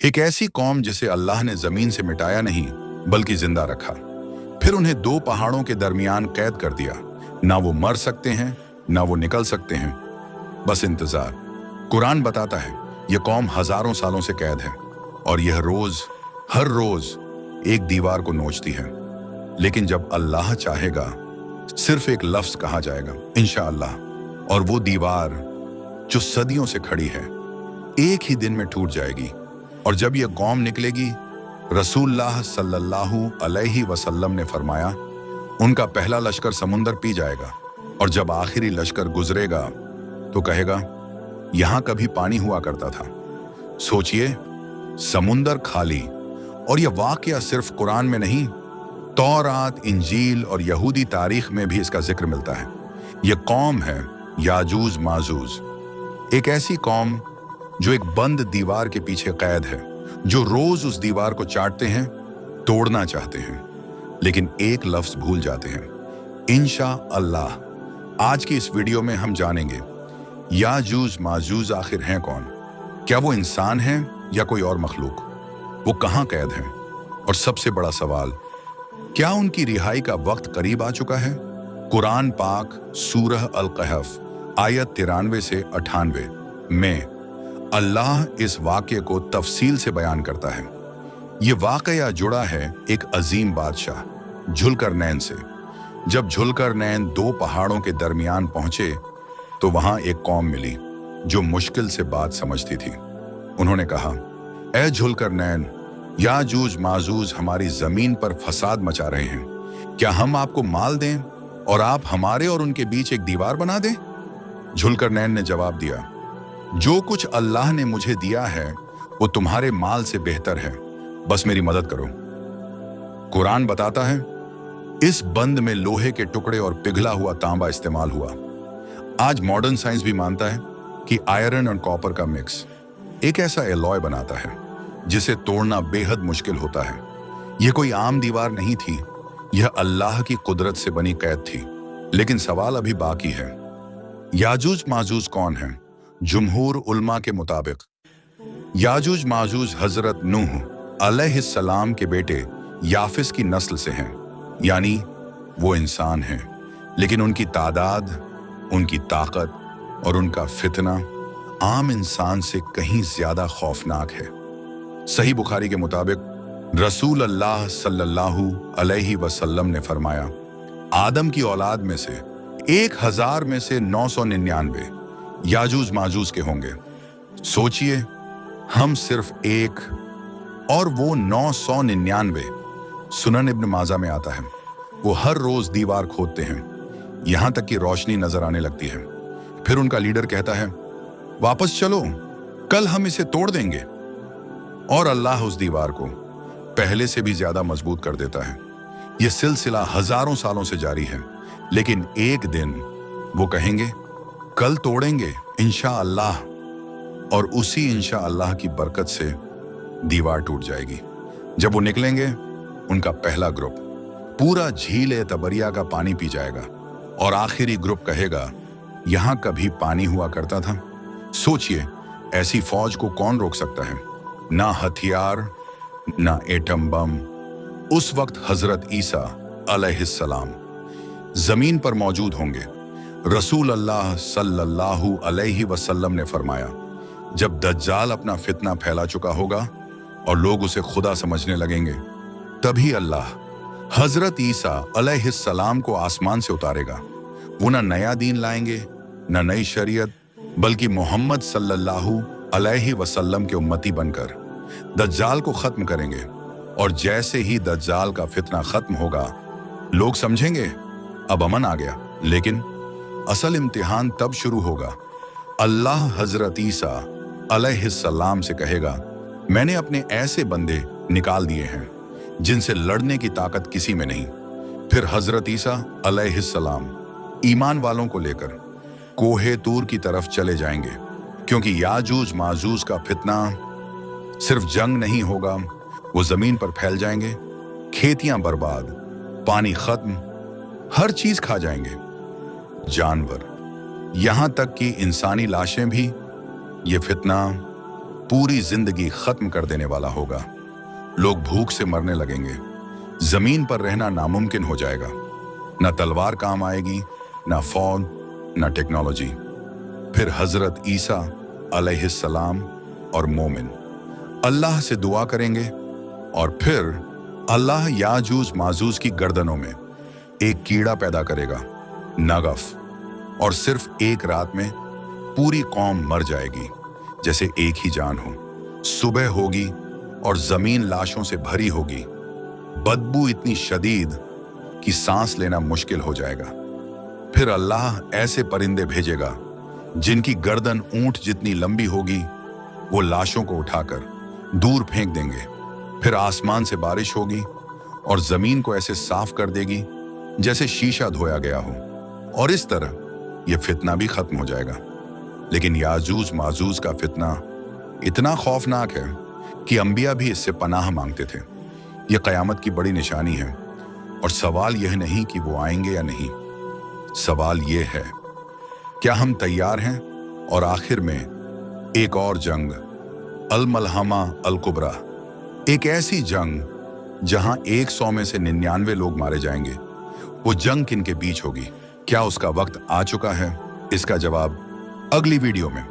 एक ऐसी कौम जिसे अल्लाह ने जमीन से मिटाया नहीं बल्कि जिंदा रखा। फिर उन्हें दो पहाड़ों के दरमियान कैद कर दिया। ना वो मर सकते हैं ना वो निकल सकते हैं, बस इंतजार। कुरान बताता है यह कौम हजारों सालों से कैद है और यह हर रोज एक दीवार को नोचती है। लेकिन जब अल्लाह चाहेगा सिर्फ एक लफ्ज कहा जाएगा, इंशाअल्लाह, और वो दीवार जो सदियों से खड़ी है एक ही दिन में टूट जाएगी। और जब यह कौम निकलेगी, रसूलुल्लाह सल्लल्लाहु अलैहि वसल्लम ने फरमाया, उनका पहला लश्कर समुंदर पी जाएगा और जब आखिरी लश्कर गुजरेगा तो कहेगा, यहां कभी पानी हुआ करता था। सोचिए, समुंदर खाली, और यह वाकया सिर्फ कुरान में नहीं, तौरात, इंजील और यहूदी तारीख में भी इसका जिक्र मिलता है। यह कौम है याजूज माजूज, एक ऐसी कौम जो एक बंद दीवार के पीछे कैद है, जो रोज उस दीवार को चाटते हैं, तोड़ना चाहते हैं, लेकिन एक लफ्ज भूल जाते हैं, इंशाअल्लाह। आज की इस वीडियो में हम जानेंगे याजूज माजूज आखिर हैं कौन, क्या वो इंसान हैं या कोई और मखलूक, वो कहां कैद हैं, और सबसे बड़ा सवाल, क्या उनकी रिहाई का वक्त करीब आ चुका है। कुरान पाक सूरह अल कहफ आयत 93 से 98 में अल्लाह इस वाक़े को तफसील से बयान करता है। ये वाक़या जुड़ा है एक अजीम बादशाह झुलकरनैन से। जब झुलकरनैन दो पहाड़ों के दरमियान पहुंचे तो वहां एक कौम मिली जो मुश्किल से बात समझती थी। उन्होंने कहा, ए झुलकरनैन, याजूज माजूज हमारी जमीन पर फसाद मचा रहे हैं, क्या हम आपको माल दें और आप हमारे और उनके बीच एक दीवार बना दें। झुलकरनैन ने जवाब दिया, जो कुछ अल्लाह ने मुझे दिया है वो तुम्हारे माल से बेहतर है, बस मेरी मदद करो। कुरान बताता है इस बंद में लोहे के टुकड़े और पिघला हुआ तांबा इस्तेमाल हुआ। आज मॉडर्न साइंस भी मानता है कि आयरन और कॉपर का मिक्स एक ऐसा एलॉय बनाता है जिसे तोड़ना बेहद मुश्किल होता है। यह कोई आम दीवार नहीं थी, यह अल्लाह की कुदरत से बनी कैद थी। लेकिन सवाल अभी बाकी है, याजूज माजूज कौन है। जुमहूर उलमा के मुताबिक याजूज माजूज हजरत नूह अलैहिस्सलाम के बेटे याफिस की नस्ल से हैं, यानी वो इंसान हैं, लेकिन उनकी तादाद, उनकी ताकत और उनका फितना आम इंसान से कहीं ज्यादा खौफनाक है। सही बुखारी के मुताबिक रसूल अल्लाह सल्लल्लाहु अलैहि वसल्लम ने फरमाया, आदम की औलाद में से 1000 में से 999 याजूज माजूज के होंगे। सोचिए, हम सिर्फ एक, और वो 999। सुनन इब्न माजा में आता है, वो हर रोज दीवार खोदते हैं, यहां तक कि रोशनी नजर आने लगती है। फिर उनका लीडर कहता है, वापस चलो, कल हम इसे तोड़ देंगे, और अल्लाह उस दीवार को पहले से भी ज्यादा मजबूत कर देता है। यह सिलसिला हजारों सालों से जारी है, लेकिन एक दिन वो कहेंगे, कल तोड़ेंगे इंशाअल्लाह, और उसी इंशाअल्लाह की बरकत से दीवार टूट जाएगी। जब वो निकलेंगे, उनका पहला ग्रुप पूरा झील तबरिया का पानी पी जाएगा, और आखिरी ग्रुप कहेगा, यहां कभी पानी हुआ करता था। सोचिए, ऐसी फौज को कौन रोक सकता है। ना हथियार, ना एटम बम। उस वक्त हजरत ईसा अलैहिस्सलाम जमीन पर मौजूद होंगे। रसूल अल्लाह सल्लल्लाहु अलैहि वसल्लम ने फरमाया, जब दज्जाल अपना फितना फैला चुका होगा और लोग उसे खुदा समझने लगेंगे, तभी अल्लाह हजरत ईसा अलैहिस्सलाम को आसमान से उतारेगा। वो ना नया दीन लाएंगे, ना नई शरीयत, बल्कि मोहम्मद सल्लल्लाहु अलैहि वसल्लम के उम्मती बनकर दज्जाल को खत्म करेंगे। और जैसे ही दज्जाल का फितना खत्म होगा, लोग समझेंगे अब अमन आ गया। लेकिन असल इम्तिहान तब शुरू होगा। अल्लाह हजरत ईसा अलैहिस्सलाम से कहेगा, मैंने अपने ऐसे बंदे निकाल दिए हैं जिनसे लड़ने की ताकत किसी में नहीं। फिर हजरत ईसा अलैहिस्सलाम ईमान वालों को लेकर कोहे तूर की तरफ चले जाएंगे, क्योंकि याजूज माजूज का फितना सिर्फ जंग नहीं होगा, वो जमीन पर फैल जाएंगे, खेतियां बर्बाद, पानी खत्म, हर चीज खा जाएंगे, जानवर, यहां तक कि इंसानी लाशें भी। ये फितना पूरी जिंदगी खत्म कर देने वाला होगा। लोग भूख से मरने लगेंगे, जमीन पर रहना नामुमकिन हो जाएगा। न तलवार काम आएगी, न फौज, न टेक्नोलॉजी। फिर हजरत ईसा अलैहिस्सलाम और मोमिन अल्लाह से दुआ करेंगे और फिर अल्लाह याजूज माजूज की गर्दनों में एक कीड़ा पैदा करेगा, नगफ, और सिर्फ एक रात में पूरी कौम मर जाएगी, जैसे एक ही जान हो। सुबह होगी और जमीन लाशों से भरी होगी, बदबू इतनी शदीद कि सांस लेना मुश्किल हो जाएगा। फिर अल्लाह ऐसे परिंदे भेजेगा जिनकी गर्दन ऊंट जितनी लंबी होगी, वो लाशों को उठाकर दूर फेंक देंगे। फिर आसमान से बारिश होगी और जमीन को ऐसे साफ कर देगी जैसे शीशा धोया गया हो, और इस तरह यह फितना भी खत्म हो जाएगा। लेकिन याजूज माजूज का फितना इतना खौफनाक है कि अंबिया भी इससे पनाह मांगते थे। यह कयामत की बड़ी निशानी है, और सवाल यह नहीं कि वो आएंगे या नहीं, सवाल यह है क्या हम तैयार हैं। और आखिर में एक और जंग, अल मलहमा अल कुबरा, एक ऐसी जंग जहां 100 में से 99 लोग मारे जाएंगे। वो जंग किन के बीच होगी? क्या उसका वक्त आ चुका है? इसका जवाब अगली वीडियो में।